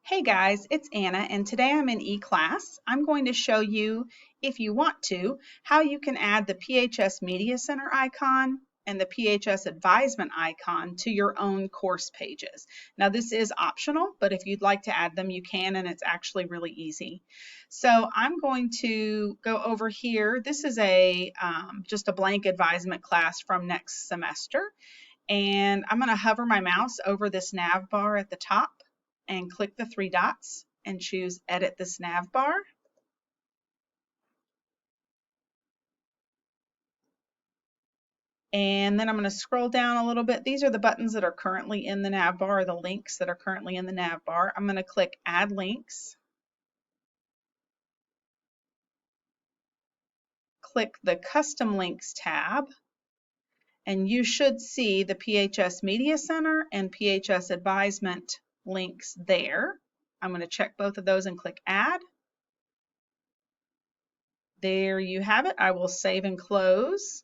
Hey guys, it's Anna, and today I'm in eCLASS. I'm going to show you, if you want to, how you can add the PHS Media Center icon and the PHS Advisement icon to your own course pages. Now this is optional, but if you'd like to add them, you can, and it's actually really easy. So I'm going to go over here. This is just a blank advisement class from next semester, and I'm going to hover my mouse over this nav bar at the top and click the three dots and choose Edit this nav bar. And then I'm going to scroll down a little bit. These are the buttons that are currently in the nav bar, or the links that are currently in the nav bar. I'm going to click Add Links. Click the Custom Links tab, and you should see the PHS Media Center and PHS Advisement links there. I'm going to check both of those and click Add. There you have it. I will save and close.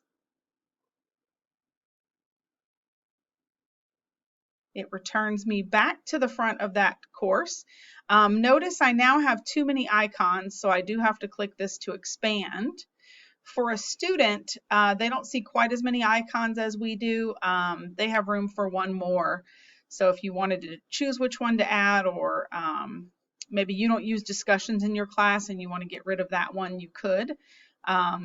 It returns me back to the front of that course. Notice I now have too many icons, so I do have to click this to expand. For a student, they don't see quite as many icons as we do. They have room for one more. So if you wanted to choose which one to add, or maybe you don't use discussions in your class and you want to get rid of that one, you could,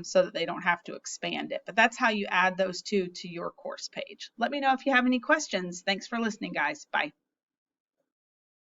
so that they don't have to expand it. But that's how you add those two to your course page. Let me know if you have any questions. Thanks for listening, guys. Bye.